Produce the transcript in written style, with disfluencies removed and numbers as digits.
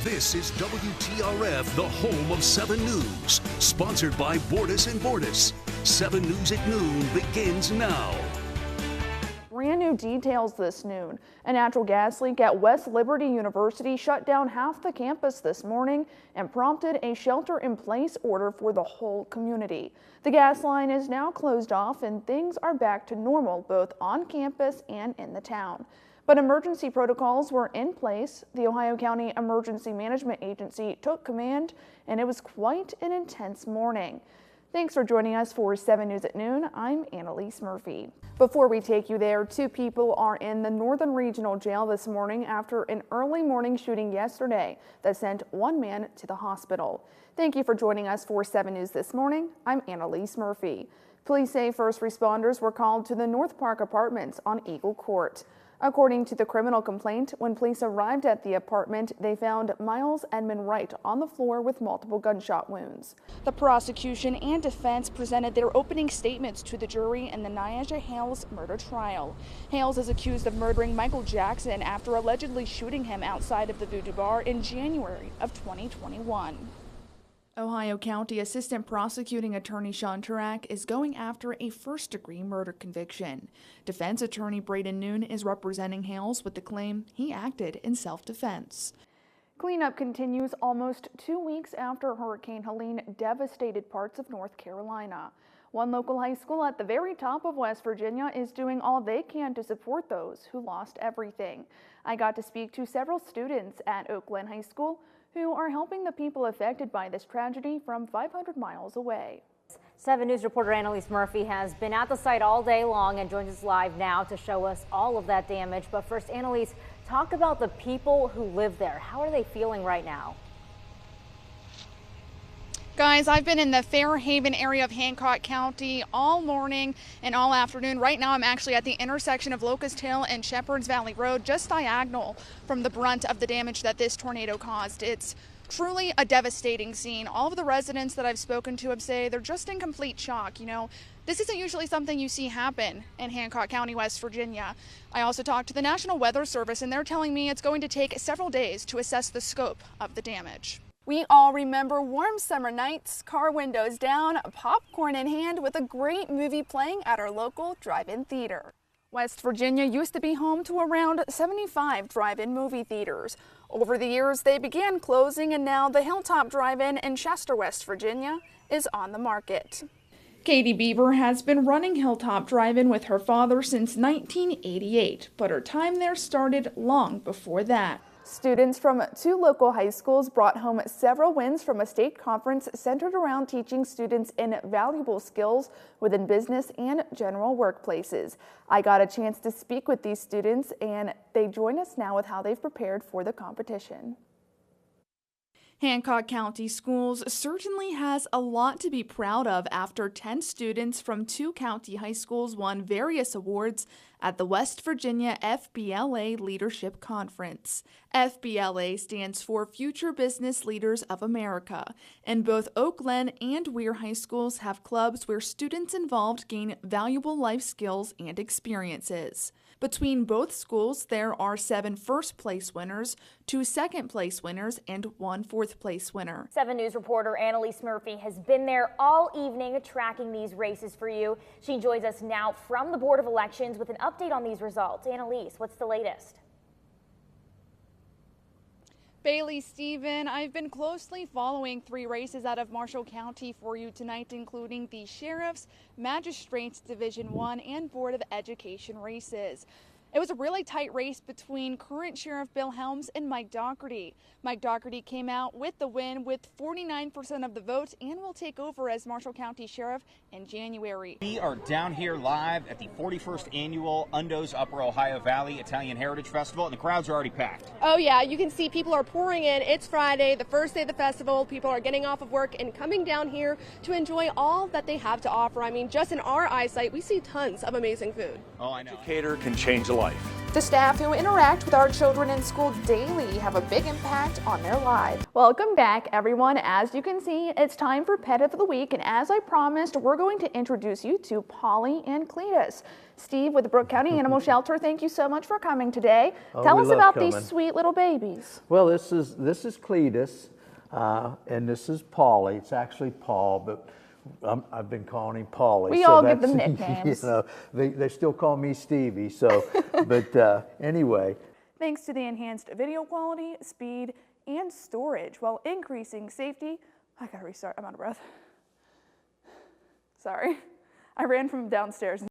This is WTRF, the home of 7 News, sponsored by Bordis & Bordis. 7 News at noon begins now. Brand new details this noon. A natural gas leak at West Liberty University shut down half the campus this morning and prompted a shelter-in-place order for the whole community. The gas line is now closed off and things are back to normal both on campus and in the town. But emergency protocols were in place. The Ohio County Emergency Management Agency took command, and it was quite an intense morning. Thanks for joining us for 7 News at Noon. I'm Annalise Murphy. Before we take you there, 2 people are in the Northern Regional Jail this morning after an early morning shooting yesterday that sent 1 man to the hospital. Thank you for joining us for 7 News this morning. I'm Annalise Murphy. Police say first responders were called to the North Park Apartments on Eagle Court. According to the criminal complaint, when police arrived at the apartment, they found Miles Edmund Wright on the floor with multiple gunshot wounds. The prosecution and defense presented their opening statements to the jury in the Nyasha Hales murder trial. Hales is accused of murdering Michael Jackson after allegedly shooting him outside of the Voodoo Bar in January of 2021. Ohio County Assistant Prosecuting Attorney Sean Turak is going after a first-degree murder conviction. Defense attorney Braden Noon is representing Hales with the claim he acted in self-defense. Cleanup continues almost 2 weeks after Hurricane Helene devastated parts of North Carolina. One local high school at the very top of West Virginia is doing all they can to support those who lost everything. I got to speak to several students at Oak Glen High School who are helping the people affected by this tragedy from 500 miles away. 7 News reporter Annalise Murphy has been at the site all day long and joins us live now to show us all of that damage. But first, Annalise, talk about the people who live there. How are they feeling right now? Guys, I've been in the Fairhaven area of Hancock County all morning and all afternoon. Right now, I'm actually at the intersection of Locust Hill and Shepherds Valley Road, just diagonal from the brunt of the damage that this tornado caused. It's truly a devastating scene. All of the residents that I've spoken to have said they're just in complete shock. You know, this isn't usually something you see happen in Hancock County, West Virginia. I also talked to the National Weather Service, and they're telling me it's going to take several days to assess the scope of the damage. We all remember warm summer nights, car windows down, popcorn in hand with a great movie playing at our local drive-in theater. West Virginia used to be home to around 75 drive-in movie theaters. Over the years, they began closing, and now the Hilltop Drive-In in Chester, West Virginia is on the market. Katie Beaver has been running Hilltop Drive-In with her father since 1988, but her time there started long before that. Students from 2 local high schools brought home several wins from a state conference centered around teaching students invaluable skills within business and general workplaces. I got a chance to speak with these students, and they join us now with how they've prepared for the competition. Hancock County Schools certainly has a lot to be proud of after 10 students from 2 county high schools won various awards at the West Virginia FBLA Leadership Conference. FBLA stands for Future Business Leaders of America, and both Oak Glen and Weir High Schools have clubs where students involved gain valuable life skills and experiences. Between both schools, there are 7 first-place winners, 2 second-place winners, and 1 fourth-place winner. 7 News reporter Annalise Murphy has been there all evening tracking these races for you. She joins us now from the Board of Elections with an update on these results. Annalise, what's the latest? Bailey, Stephen, I've been closely following 3 races out of Marshall County for you tonight, including the Sheriff's, Magistrates Division 1, and Board of Education races. It was a really tight race between current Sheriff Bill Helms and Mike Dougherty. Mike Dougherty came out with the win with 49% of the votes and will take over as Marshall County Sheriff in January. We are down here live at the 41st Annual Undo's Upper Ohio Valley Italian Heritage Festival, and the crowds are already packed. Oh yeah, you can see people are pouring in. It's Friday, the first day of the festival. People are getting off of work and coming down here to enjoy all that they have to offer. I mean, just in our eyesight, we see tons of amazing food. Oh, I know. Educator can change a life. The staff who interact with our children in school daily have a big impact on their lives. Welcome back, everyone. As you can see, it's time for Pet of the Week, and as I promised, we're going to introduce you to Polly and Cletus. Steve with the Brooke County Animal Shelter, thank you so much for coming today. Tell us about these sweet little babies. Well, this is Cletus, and this is Polly. It's actually Paul, but I've been calling him Paulie. We all give them nicknames. You know, they still call me Stevie. So, but anyway. Thanks to the enhanced video quality, speed, and storage, while increasing safety. I gotta restart. I'm out of breath. Sorry, I ran from downstairs.